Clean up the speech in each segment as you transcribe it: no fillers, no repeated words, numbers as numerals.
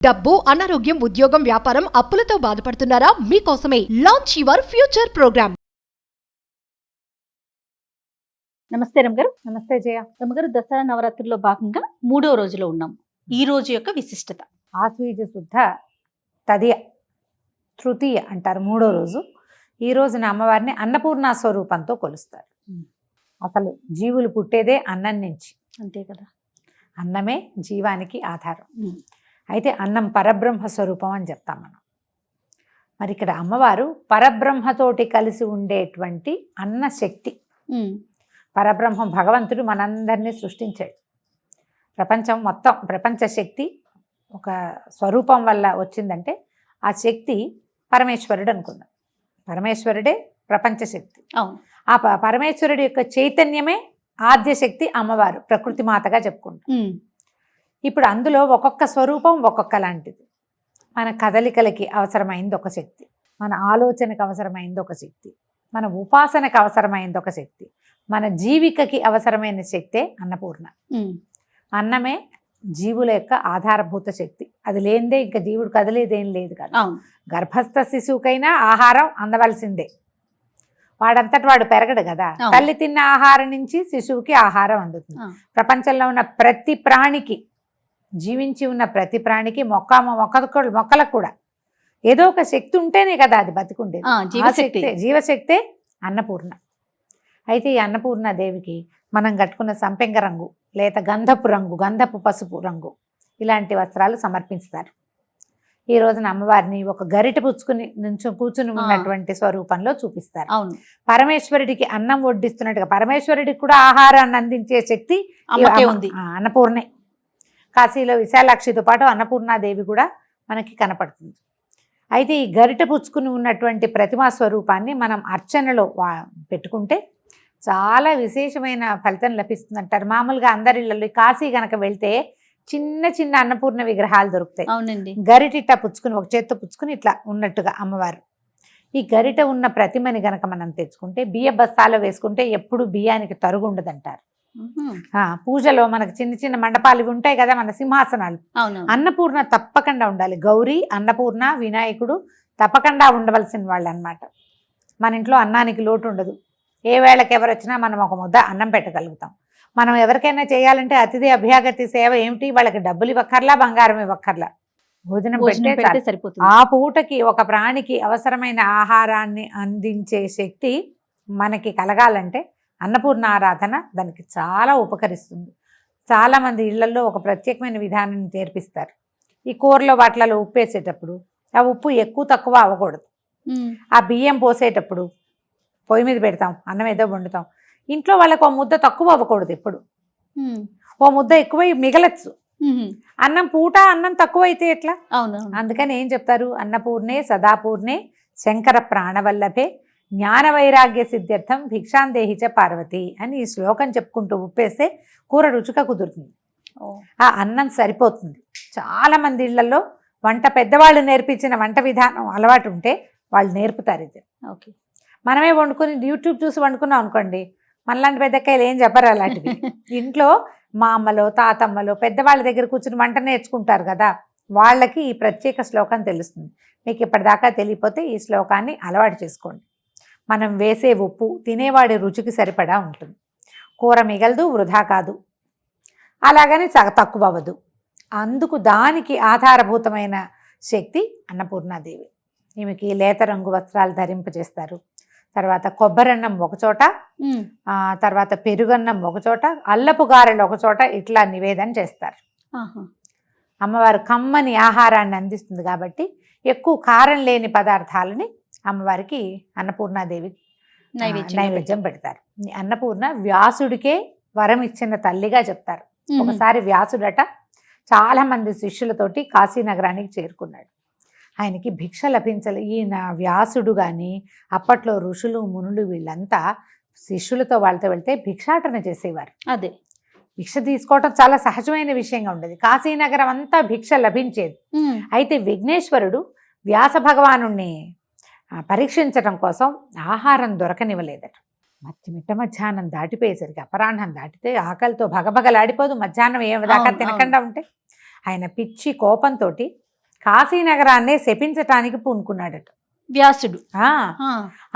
డబ్బు, అనారోగ్యం, ఉద్యోగం, వ్యాపారం, అప్పులతో బాధపడుతున్నారా? మీకోసమే లాంచ్ యువర్ ఫ్యూచర్ ప్రోగ్రామ్. నమస్తే రమగారు. నమస్తే జయ. రమగారు, దసరా నవరాత్రుల్లో భాగంగా 3వ రోజులో ఉన్నాం. ఈ రోజు యొక్క విశిష్టత ఆశ్వీజ శుద్ధ తదియ తృతీయ అంటారు, 3వ రోజు. ఈ రోజున అమ్మవారిని అన్నపూర్ణ స్వరూపంతో కొలుస్తారు. అసలు జీవులు పుట్టేదే అన్నం నుంచి, అంతే కదా. అన్నమే జీవానికి ఆధారం. అయితే అన్నం పరబ్రహ్మ స్వరూపం అని చెప్తాం మనం. మరి ఇక్కడ అమ్మవారు పరబ్రహ్మతోటి కలిసి ఉండేటువంటి అన్న శక్తి. పరబ్రహ్మం భగవంతుడు మనందరినీ సృష్టించాడు. ప్రపంచం మొత్తం, ప్రపంచ శక్తి ఒక స్వరూపం వల్ల వచ్చిందంటే ఆ శక్తి పరమేశ్వరుడు అనుకుందాం. పరమేశ్వరుడే ప్రపంచ శక్తి. ఆ పరమేశ్వరుడి యొక్క చైతన్యమే ఆద్యశక్తి అమ్మవారు, ప్రకృతి మాతగా చెప్పుకుంటాం. ఇప్పుడు అందులో ఒక్కొక్క స్వరూపం ఒక్కొక్క లాంటిది. మన కదలికలకి అవసరమైంది ఒక శక్తి, మన ఆలోచనకు అవసరమైంది ఒక శక్తి, మన ఉపాసనకు అవసరమైంది ఒక శక్తి, మన జీవికకి అవసరమైన శక్తే అన్నపూర్ణ. అన్నమే జీవుల యొక్క ఆధారభూత శక్తి. అది లేనిదే ఇంకా జీవుడు కదిలేదేం లేదు కదా. గర్భస్థ శిశువుకైనా ఆహారం అందవలసిందే, వాడంతటి వాడు పెరగడు కదా. తల్లి తిన్న ఆహారం నుంచి శిశువుకి ఆహారం అందుతుంది. ప్రపంచంలో ఉన్న ప్రతి ప్రాణికి, జీవించి ఉన్న ప్రతి ప్రాణికి, మొక్కలకు కూడా ఏదో ఒక శక్తి ఉంటేనే కదా అది బతికుండేది. జీవశక్తే అన్నపూర్ణ. అయితే ఈ అన్నపూర్ణ దేవికి మనం కట్టుకున్న సంపెంగ రంగు, లేత గంధపు రంగు, గంధపు పసుపు రంగు ఇలాంటి వస్త్రాలు సమర్పిస్తారు. ఈ రోజున అమ్మవారిని ఒక గరిట పుచ్చుకుని కూర్చుని ఉన్నటువంటి స్వరూపంలో చూపిస్తారు. పరమేశ్వరుడికి అన్నం వడ్డిస్తున్నట్టుగా పరమేశ్వరుడికి కూడా ఆహారాన్ని అందించే శక్తి అన్నపూర్ణే. కాశీలో విశాలాక్షితో పాటు అన్నపూర్ణాదేవి కూడా మనకి కనపడుతుంది. అయితే ఈ గరిట పుచ్చుకుని ఉన్నటువంటి ప్రతిమా స్వరూపాన్ని మనం అర్చనలో పెట్టుకుంటే చాలా విశేషమైన ఫలితం లభిస్తుందంటారు. మామూలుగా అందరిళ్ళలో కాశీ గనక వెళ్తే చిన్న చిన్న అన్నపూర్ణ విగ్రహాలు దొరుకుతాయి. అవునండి. గరిట పుచ్చుకుని, ఒక చేత్తో పుచ్చుకుని ఇట్లా ఉన్నట్టుగా అమ్మవారు. ఈ గరిట ఉన్న ప్రతిమని గనక మనం తెచ్చుకుంటే బియ్య బస్తాలో వేసుకుంటే ఎప్పుడు బియ్యానికి తరుగు ఉండదంటారు. పూజలో మనకు చిన్న చిన్న మండపాలు ఇవి ఉంటాయి కదా, మన సింహాసనాలు. అన్నపూర్ణ తప్పకుండా ఉండాలి. గౌరీ, అన్నపూర్ణ, వినాయకుడు తప్పకుండా ఉండవలసిన వాళ్ళు అన్నమాట. మన ఇంట్లో అన్నానికి లోటు ఉండదు. ఏ వేళకి ఎవరు వచ్చినా మనం ఒక ముద్ద అన్నం పెట్టగలుగుతాం. మనం ఎవరికైనా చేయాలంటే అతిథి అభ్యాగతి సేవ ఏమిటి, వాళ్ళకి డబ్బులు ఇవ్వక్కర్లా, బంగారం ఇవ్వక్కర్లా, భోజనం పెడితే సరిపోతుంది. ఆ పూటకి ఒక ప్రాణికి అవసరమైన ఆహారాన్ని అందించే శక్తి మనకి కలగాలంటే అన్నపూర్ణ ఆరాధన దానికి చాలా ఉపకరిస్తుంది. చాలామంది ఇళ్లలో ఒక ప్రత్యేకమైన విధానాన్ని నేర్పిస్తారు. ఈ కూరలో వాటిలలో ఉప్పు వేసేటప్పుడు ఆ ఉప్పు ఎక్కువ తక్కువ అవ్వకూడదు. ఆ బియ్యం పోసేటప్పుడు పొయ్యి మీద పెడతాం, అన్నం ఏదో వండుతాం, ఇంట్లో వాళ్ళకు ఓ ముద్ద తక్కువ అవ్వకూడదు. ఎప్పుడు ఓ ముద్ద ఎక్కువ మిగలచ్చు. అన్నం పూట అన్నం తక్కువ అయితే ఎట్లా? అందుకని ఏం చెప్తారు, అన్నపూర్ణే సదాపూర్ణే శంకర ప్రాణవల్లభే జ్ఞాన వైరాగ్య సిద్ధ్యర్థం భిక్షాందేహిచ పార్వతి అని ఈ శ్లోకం చెప్పుకుంటూ ఉప్పేస్తే కూర రుచిగా కుదురుతుంది. ఆ అన్నం సరిపోతుంది. చాలామంది ఇళ్లలో వంట పెద్దవాళ్ళు నేర్పించిన వంట విధానం అలవాటు ఉంటే వాళ్ళు నేర్పుతారు ఇది. మనమే వండుకొని యూట్యూబ్ చూసి వండుకున్నాం అనుకోండి, మనలాంటి పెద్దకాయలు ఏం చెప్పరు అలాంటివి. ఇంట్లో మా అమ్మలో, తాతమ్మలో, పెద్దవాళ్ళ దగ్గర కూర్చుని వంట నేర్చుకుంటారు కదా, వాళ్ళకి ఈ ప్రత్యేక శ్లోకం తెలుస్తుంది. మీకు ఇప్పటిదాకా తెలియపోతే ఈ శ్లోకాన్ని అలవాటు చేసుకోండి. మనం వేసే ఉప్పు తినేవాడి రుచికి సరిపడా ఉంటుంది. కూర మిగలదు, వృధా కాదు, అలాగని తక్కువ అవ్వదు. అందుకు దానికి ఆధారభూతమైన శక్తి అన్నపూర్ణాదేవి. ఈమెకి లేత రంగు వస్త్రాలు ధరింపజేస్తారు. తర్వాత కొబ్బరన్నం ఒకచోట, తర్వాత పెరుగన్నం ఒకచోట, అల్లపు గారెలు ఒకచోట ఇట్లా నివేదన చేస్తారు. అమ్మవారు కమ్మని ఆహారాన్ని అందిస్తుంది కాబట్టి ఎక్కువ కారం లేని పదార్థాలని అమ్మవారికి అన్నపూర్ణాదేవికి నైవేద్యం పెడతారు. అన్నపూర్ణ వ్యాసుడికే వరం ఇచ్చిన తల్లిగా చెప్తారు. ఒకసారి వ్యాసుడట చాలా మంది శిష్యులతోటి కాశీనగరానికి చేరుకున్నాడు. ఆయనకి భిక్ష లభించలే. ఈయన వ్యాసుడు కానీ అప్పట్లో ఋషులు మునులు వీళ్ళంతా శిష్యులతో వాళ్ళతో వెళ్తే భిక్షాటన చేసేవారు. అదే భిక్ష తీసుకోవటం చాలా సహజమైన విషయంగా ఉండేది. కాశీనగరం అంతా భిక్ష లభించేది. అయితే విఘ్నేశ్వరుడు వ్యాస భగవానుణ్ణి పరీక్షించడం కోసం ఆహారం దొరకనివ్వలేదట. మిట్ట మధ్యాహ్నం దాటిపోయేసరికి, అపరాహ్నం దాటితే ఆకలితో భగభగలాడిపోదు మధ్యాహ్నం ఏమి దాకా తినకుండా ఉంటే. ఆయన పిచ్చి కోపంతో కాశీనగరాన్నే శపించటానికి పూనుకున్నాడట. వ్యాసుడు.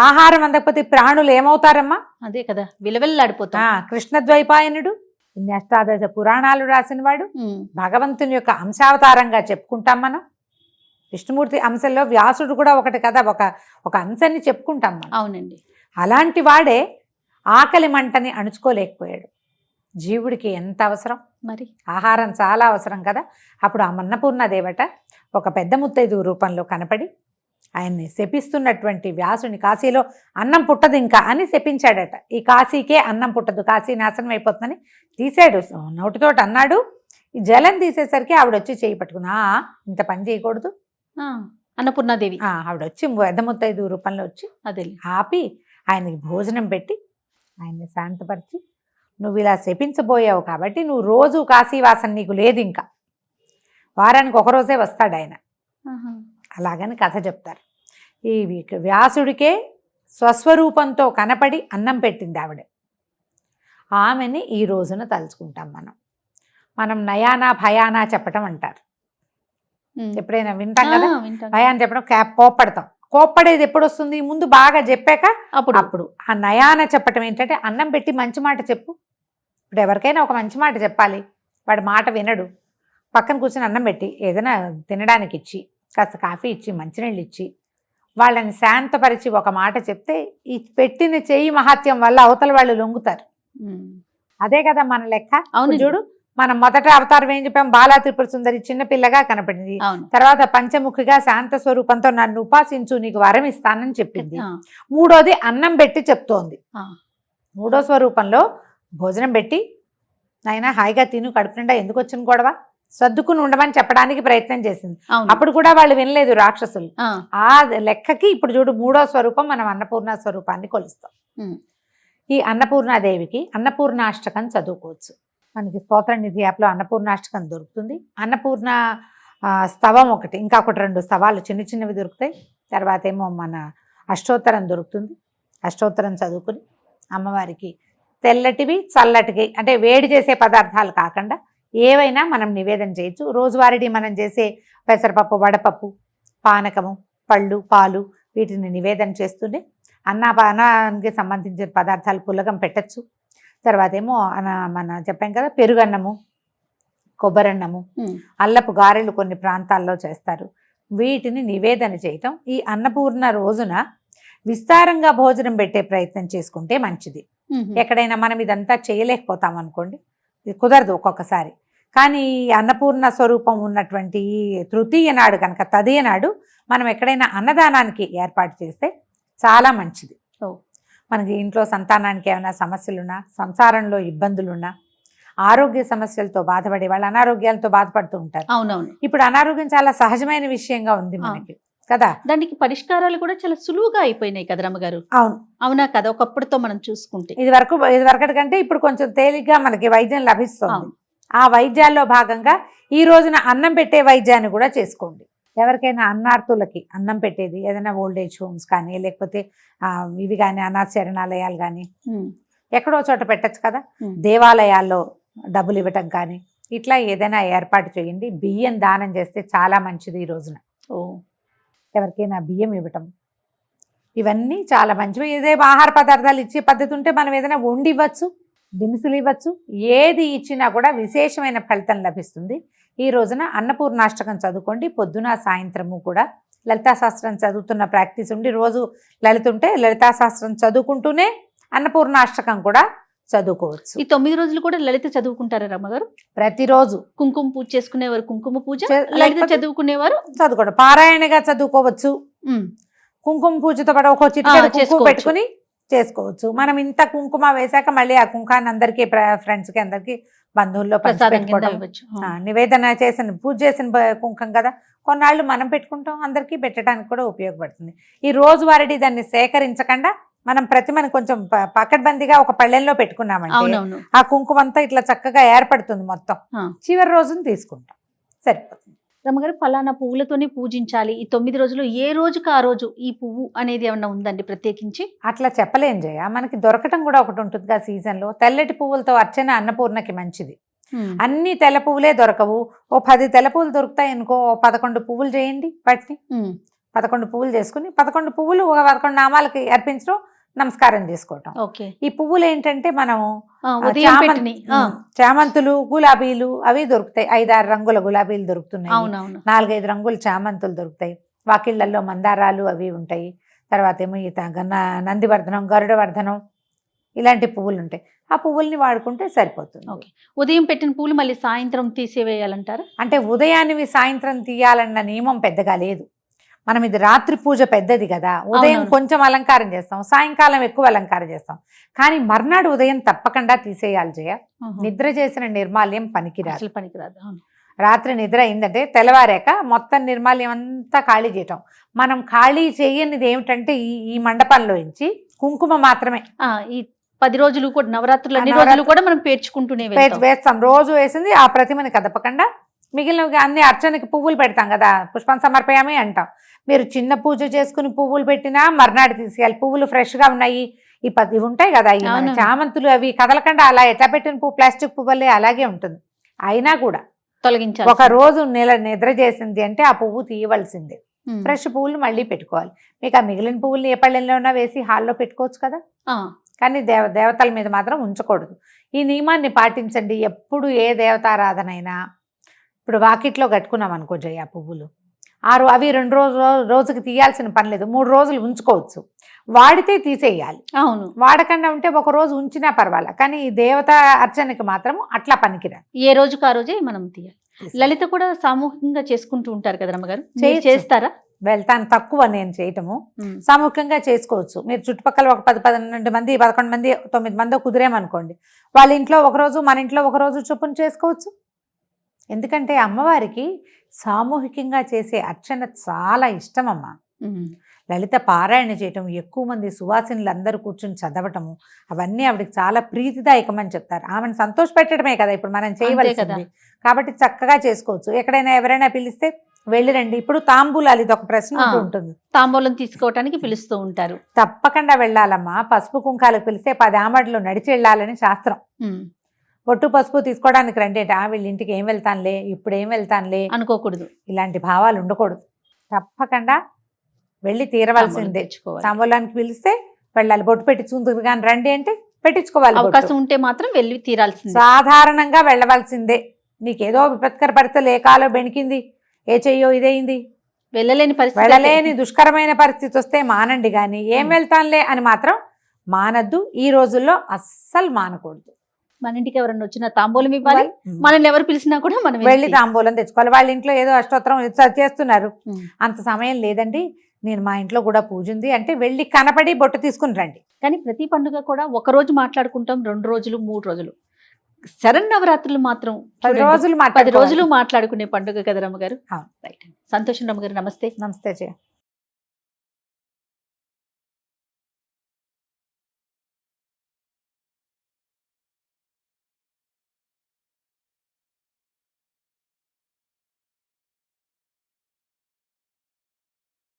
ఆహారం అందకపోతే ప్రాణులు ఏమవుతారమ్మా? అదే కదా, విలవెల్లాడిపోతా. కృష్ణద్వైపాయనుడు ఇన్ని అష్టాదశ పురాణాలు రాసిన వాడు, భగవంతుని యొక్క అంశావతారంగా చెప్పుకుంటాం మనం. విష్ణుమూర్తి అంశంలో వ్యాసుడు కూడా ఒకటి కదా, ఒక అంశాన్ని చెప్పుకుంటాం మనం. అవునండి. అలాంటి వాడే ఆకలి మంటని అణుచుకోలేకపోయాడు. జీవుడికి ఎంత అవసరం మరి, ఆహారం చాలా అవసరం కదా. అప్పుడు ఆ అన్నపూర్ణ దేవత ఒక పెద్ద ముత్తైదు రూపంలో కనపడి ఆయన్ని శపిస్తున్నటువంటి వ్యాసుని కాశీలో అన్నం పుట్టదు ఇంకా అని శపించాడట. ఈ కాశీకే అన్నం పుట్టదు, కాశీ నాశనం అయిపోతుందని తీసాడు, నోటితోటి అన్నాడు. ఈ జలం తీసేసరికి ఆవిడొచ్చి చేయి పట్టుకున్నా, ఇంత పని చేయకూడదు. అన్నపూర్ణాదేవి ఆవిడొచ్చి పెద్ద ముత్తైదు రూపంలో వచ్చి అదే ఆపి ఆయనకి భోజనం పెట్టి ఆయన్ని శాంతపరిచి, నువ్వు ఇలా శపించబోయావు కాబట్టి నువ్వు రోజు కాశీవాసం నీకు లేదు, ఇంకా వారానికి ఒకరోజే వస్తాడు ఆయన. అలాగని కథ చెప్తారు. ఈ వ్యాసుడికే స్వస్వరూపంతో కనపడి అన్నం పెట్టింది ఆవిడ. ఆమెని ఈ రోజున తలుచుకుంటాం మనం నయానా భయానా చెప్పటం అంటారు. ఎప్పుడైనా వింటాం కదా, భయాన్ని చెప్పడం, కోప్పడతాం. కోప్పడేది ఎప్పుడు వస్తుంది? ముందు బాగా చెప్పాక అప్పుడు ఆ నయాన చెప్పటం ఏంటంటే, అన్నం పెట్టి మంచి మాట చెప్పు. ఇప్పుడు ఎవరికైనా ఒక మంచి మాట చెప్పాలి, వాడి మాట వినడు. పక్కన కూర్చొని అన్నం పెట్టి ఏదైనా తినడానికి ఇచ్చి, కాస్త కాఫీ ఇచ్చి, మంచినీళ్ళు ఇచ్చి, వాళ్ళని శాంతపరిచి ఒక మాట చెప్తే ఈ పెట్టిన చెయ్యి మహాత్యం వల్ల అవతల వాళ్ళు లొంగుతారు. అదే కదా మన లెక్క. అవును చూడు, మనం మొదట అవతారం ఏం చెప్పాం? బాలా త్రిపుర సుందరి చిన్నపిల్లగా కనపడింది. తర్వాత పంచముఖిగా శాంత స్వరూపంతో నన్ను ఉపాసించు, నీకు వరం ఇస్తానని చెప్పింది. మూడోది అన్నం పెట్టి చెప్తోంది. మూడో స్వరూపంలో భోజనం పెట్టి, నాయనా హాయిగా తిను, కడుపు నిండా ఎందుకు వచ్చిన గొడవ, సర్దుకుని ఉండమని చెప్పడానికి ప్రయత్నం చేసింది. అప్పుడు కూడా వాళ్ళు వినలేదు రాక్షసులు. ఆ లెక్కకి ఇప్పుడు చూడు, మూడో స్వరూపం మనం అన్నపూర్ణ స్వరూపాన్ని కొలుస్తాం. ఈ అన్నపూర్ణాదేవికి అన్నపూర్ణాష్టకం చదువుకోవచ్చు. మనకి స్తోత్ర నిధి యాప్లో అన్నపూర్ణాష్టకం దొరుకుతుంది. అన్నపూర్ణ స్తవం ఒకటి, ఇంకా ఒకటి 2 స్తవాలు చిన్న చిన్నవి దొరుకుతాయి. తర్వాత ఏమో మన అష్టోత్తరం దొరుకుతుంది. అష్టోత్తరం చదువుకుని అమ్మవారికి తెల్లటివి చల్లటివి, అంటే వేడి చేసే పదార్థాలు కాకుండా ఏవైనా మనం నివేదన చేయొచ్చు. రోజువారీ మనం చేసే పెసరపప్పు, వడపప్పు, పానకము, పళ్ళు, పాలు వీటిని నివేదన చేస్తుంటే అన్నానికి సంబంధించిన పదార్థాలు పులగం పెట్టచ్చు. తర్వాత ఏమో మన చెప్పాం కదా, పెరుగన్నము, కొబ్బరన్నము, అల్లపు గారెలు కొన్ని ప్రాంతాల్లో చేస్తారు. వీటిని నివేదన చేయటం ఈ అన్నపూర్ణ రోజున విస్తారంగా భోజనం పెట్టే ప్రయత్నం చేసుకుంటే మంచిది. ఎక్కడైనా మనం ఇదంతా చేయలేకపోతాం అనుకోండి, ఇది కుదరదు ఒక్కొక్కసారి. కానీ అన్నపూర్ణ స్వరూపం ఉన్నటువంటి తృతీయ నాడు కనుక, తదియ నాడు మనం ఎక్కడైనా అన్నదానానికి ఏర్పాటు చేస్తే చాలా మంచిది. మనకి ఇంట్లో సంతానానికి ఏమైనా సమస్యలున్నా, సంసారంలో ఇబ్బందులున్నా, ఆరోగ్య సమస్యలతో బాధపడే వాళ్ళు అనారోగ్యాలతో బాధపడుతూ ఉంటారు. అవునవును. ఇప్పుడు అనారోగ్యం చాలా సహజమైన విషయంగా ఉంది మనకి కదా. దానికి పరిష్కారాలు కూడా చాలా సులువుగా అయిపోయినాయి కదా రమ్మగారు. అవును, అవునా కదా. ఒకప్పుడుతో మనం చూసుకుంటే ఇది వరకటి కంటే ఇప్పుడు కొంచెం తేలిగ్గా మనకి వైద్యం లభిస్తుంది. ఆ వైద్యాల్లో భాగంగా ఈ రోజున అన్నం పెట్టే వైద్యాన్ని కూడా చేసుకోండి. ఎవరికైనా అన్నార్థులకి అన్నం పెట్టేది, ఏదైనా ఓల్డేజ్ హోమ్స్ కానీ, లేకపోతే ఇవి కానీ అనాథ శరణాలయాలు కానీ ఎక్కడో చోట పెట్టచ్చు కదా. దేవాలయాల్లో డబ్బులు ఇవ్వటం కానీ ఇట్లా ఏదైనా ఏర్పాటు చేయండి. బియ్యం దానం చేస్తే చాలా మంచిది ఈ రోజున. ఎవరికైనా బియ్యం ఇవ్వటం, ఇవన్నీ చాలా మంచివి. ఏదే ఆహార పదార్థాలు ఇచ్చే పద్ధతి ఉంటే మనం ఏదైనా వండి ఇవ్వచ్చు, దినుసులు ఇవ్వచ్చు. ఏది ఇచ్చినా కూడా విశేషమైన ఫలితం లభిస్తుంది. ఈ రోజున అన్నపూర్ణాష్టకం చదువుకోండి. పొద్దున సాయంత్రము కూడా లలితా శాస్త్రం చదువుతున్న ప్రాక్టీస్ ఉండి రోజు లలితుంటే లలితా శాస్త్రం చదువుకుంటూనే అన్నపూర్ణాష్టకం కూడా చదువుకోవచ్చు. ఈ 9 రోజులు కూడా లలిత చదువుకుంటారా రమ్మగారు? ప్రతిరోజు కుంకుమ పూజ చేసుకునేవారు కుంకుమ పూజ, లలిత చదువుకునేవారు చదువుకోవడం, పారాయణగా చదువుకోవచ్చు. కుంకుమ పూజతో పాటు ఒక చిటికెడు పెట్టుకుని చేసుకోవచ్చు. మనం ఇంత కుంకుమ వేశాక మళ్ళీ ఆ కుంకాన్ని అందరికీ, ఫ్రెండ్స్కి, అందరికి, బంధువుల్లో నివేదన చేసిన పూజ చేసిన కుంకం కదా, కొన్నాళ్ళు మనం పెట్టుకుంటాం, అందరికీ పెట్టడానికి కూడా ఉపయోగపడుతుంది. ఈ రోజువారీ దాన్ని సేకరించకుండా మనం ప్రతిమని కొంచెం పకడ్బందీగా ఒక పళ్ళెంలో పెట్టుకున్నామంటే ఆ కుంకుమ అంతా ఇట్లా చక్కగా ఏర్పడుతుంది. మొత్తం చివరి రోజున తీసుకుంటాం, సరిపోతుంది. రమ్మగారు, ఫలానా పువ్వులతోనే పూజించాలి ఈ 9 రోజులు, ఏ రోజుకి ఆ రోజు ఈ పువ్వు అనేది ఏమన్నా ఉందండి ప్రత్యేకించి? అట్లా చెప్పలేం జయ. మనకి దొరకటం కూడా ఒకటి ఉంటుంది ఆ సీజన్లో. తెల్లటి పువ్వులతో అర్చన అన్నపూర్ణకి మంచిది. అన్ని తెల్ల పువ్వులే దొరకవు. ఓ 10 తెల్ల పువ్వులు దొరుకుతాయి అనుకో, 11 పువ్వులు చేయండి వాటిని. 11 పువ్వులు చేసుకుని 11 పువ్వులు ఒక 11 నామాలకి అర్పించడం, నమస్కారం చేసుకోవటం. ఓకే. ఈ పువ్వులు ఏంటంటే మనం ఉదయం పెట్టినవి. చామంతులు, గులాబీలు అవి దొరుకుతాయి. 5-6 రంగుల గులాబీలు దొరుకుతున్నాయి, అవునవును. 4-5 రంగుల చామంతులు దొరుకుతాయి. వాకిళ్లలో మందారాలు అవి ఉంటాయి. తర్వాత ఏమో ఈ నందివర్ధనం, గరుడవర్ధనం ఇలాంటి పువ్వులు ఉంటాయి. ఆ పువ్వుల్ని వాడుకుంటే సరిపోతుంది. ఓకే. ఉదయం పెట్టిన పూలు మళ్ళీ సాయంత్రం తీసేవేయాలంటారా? అంటే ఉదయాన్నివి సాయంత్రం తీయాలన్న నియమం పెద్దగా లేదు. మనం ఇది రాత్రి పూజ పెద్దది కదా, ఉదయం అవునవును. కొంచెం అలంకారం చేస్తాం, సాయంకాలం ఎక్కువ అలంకారం చేస్తాం. కానీ మర్నాడు ఉదయం తప్పకుండా తీసేయాలి జయ. నిద్ర చేసిన నిర్మాల్యం పనికిరాదు. అసలు పనికిరాదు. అవును. రాత్రి నిద్ర అయిందంటే తెల్లవారాక మొత్తం నిర్మాల్యం అంతా ఖాళీ చేయటం. మనం ఖాళీ చేయనిది ఏమిటంటే ఈ మండపంలో నుంచి కుంకుమ మాత్రమే. ఈ 10 రోజులు కూడా, నవరాత్రులు అన్ని రోజులు కూడా మనం పేర్చుకుంటూనే వేస్తాం. రోజు వేసింది ఆ ప్రతిమని కదపకుండా మిగిలినవి అన్ని అర్చనకి పువ్వులు పెడతాం కదా, పుష్పం సమర్పయామి అంటాం. మీరు చిన్న పూజ చేసుకుని పువ్వులు పెట్టినా మర్నాడు తీసేయాలి. పువ్వులు ఫ్రెష్గా ఉన్నాయి. ఇవి ఉంటాయి కదా, ఈ మన చామంతులు అవి కదలకుండా అలా ఎట్లా పెట్టిన పువ్వు ప్లాస్టిక్ పువ్వులే అలాగే ఉంటుంది. అయినా కూడా తొలగించాలి. ఒక రోజు నిద్ర చేసింది అంటే ఆ పువ్వు తీయవలసిందే. ఫ్రెష్ పువ్వులు మళ్ళీ పెట్టుకోవాలి. మీకు ఆ మిగిలిన పువ్వులు ఏ పళ్ళెంలోనా వేసి హాల్లో పెట్టుకోవచ్చు కదా, కానీ దేవతల మీద మాత్రం ఉంచకూడదు. ఈ నియమాన్ని పాటించండి. ఎప్పుడు ఏ దేవతారాధన అయినా, ఇప్పుడు వాకిట్లో కట్టుకున్నాం అనుకో జయ, పువ్వులు అవి 2 రోజుకి తీయాల్సిన పని లేదు. 3 రోజులు ఉంచుకోవచ్చు. వాడితే తీసేయాలి. అవును. వాడకుండా ఉంటే ఒక రోజు ఉంచినా పర్వాలేదు. కానీ ఈ దేవత అర్చనకి మాత్రం అట్లా పనికిరాదు. ఏ రోజుకి ఆ రోజే మనం తీయాలి. లలిత కూడా సామూహికంగా చేసుకుంటూ ఉంటారు కదా రమ్మగారు, చేస్తారా? వెళ్తాను, తక్కువ నేను చేయటము. సామూహికంగా చేసుకోవచ్చు. మీరు చుట్టుపక్కల ఒక 10-12 మంది, 11 మంది, 9 మంది కుదిరేమనుకోండి, వాళ్ళ ఇంట్లో ఒకరోజు, మన ఇంట్లో ఒకరోజు చొప్పున చేసుకోవచ్చు. ఎందుకంటే అమ్మవారికి సామూహికంగా చేసే అర్చన చాలా ఇష్టం అమ్మ. లలిత పారాయణ చేయటం, ఎక్కువ మంది సువాసినులు అందరూ కూర్చుని చదవటము, అవన్నీ ఆవిడకి చాలా ప్రీతిదాయకమని చెప్తారు. ఆమెను సంతోషపెట్టడమే కదా ఇప్పుడు మనం చేయవలసింది. కాబట్టి చక్కగా చేసుకోవచ్చు. ఎక్కడైనా ఎవరైనా పిలిస్తే వెళ్ళి రండి. ఇప్పుడు తాంబూలాలు, ఇది ఒక ప్రశ్న ఉంటుంది. తాంబూలం తీసుకోవటానికి పిలుస్తూ ఉంటారు. తప్పకుండా వెళ్ళాలమ్మా. పసుపు కుంకాలకు పిలిస్తే 10 ఆమడలు నడిచి వెళ్ళాలని శాస్త్రం. పొట్టు పసుపు తీసుకోవడానికి రండి అంటే వీళ్ళ ఇంటికి ఏం వెళ్తానులే, ఇప్పుడు ఏం వెళ్తానులే అనుకోకూడదు. ఇలాంటి భావాలు ఉండకూడదు. తప్పకుండా వెళ్ళి తీరవలసిందే. తాంబూలానికి పిలిస్తే వెళ్ళాలి. బొట్టు పెట్టించుకుంటుంది కానీ రండి అంటే పెట్టించుకోవాలి. అవకాశం ఉంటే మాత్రం వెళ్ళి తీరాల్సిందే. సాధారణంగా వెళ్ళవలసిందే. నీకేదో విపత్కర పరిస్థితులు, ఏ కాలో బెణికింది, ఏ చెయ్యో ఇదైంది, వెళ్ళలేని దుష్కరమైన పరిస్థితి వస్తే మానండి. కానీ ఏం వెళ్తానులే అని మాత్రం మానద్దు. ఈ రోజుల్లో అస్సలు మానకూడదు. మన ఇంటికి ఎవరన్నా వచ్చినా తాంబూలం ఇవ్వాలి. మనల్ని ఎవరు పిలిచినా కూడా మనం వెళ్ళి తాంబూలం తెచ్చుకోవాలి. వాళ్ళ ఇంట్లో ఏదో అష్టోత్తరం చేస్తున్నారు, అంత సమయం లేదండి, నేను మా ఇంట్లో కూడా పూజ ఉంది అంటే వెళ్ళి కనపడి బొట్టు తీసుకుని రండి. కానీ ప్రతి పండుగ కూడా ఒక రోజు మాట్లాడుకుంటాం, 2 రోజులు 3 రోజులు. శరన్నవరాత్రులు మాత్రం 10 రోజులు మాట్లాడుకునే పండుగ కదా రమ్మగారు. సంతోషం రమ్మగారు. నమస్తే. నమస్తే జయ.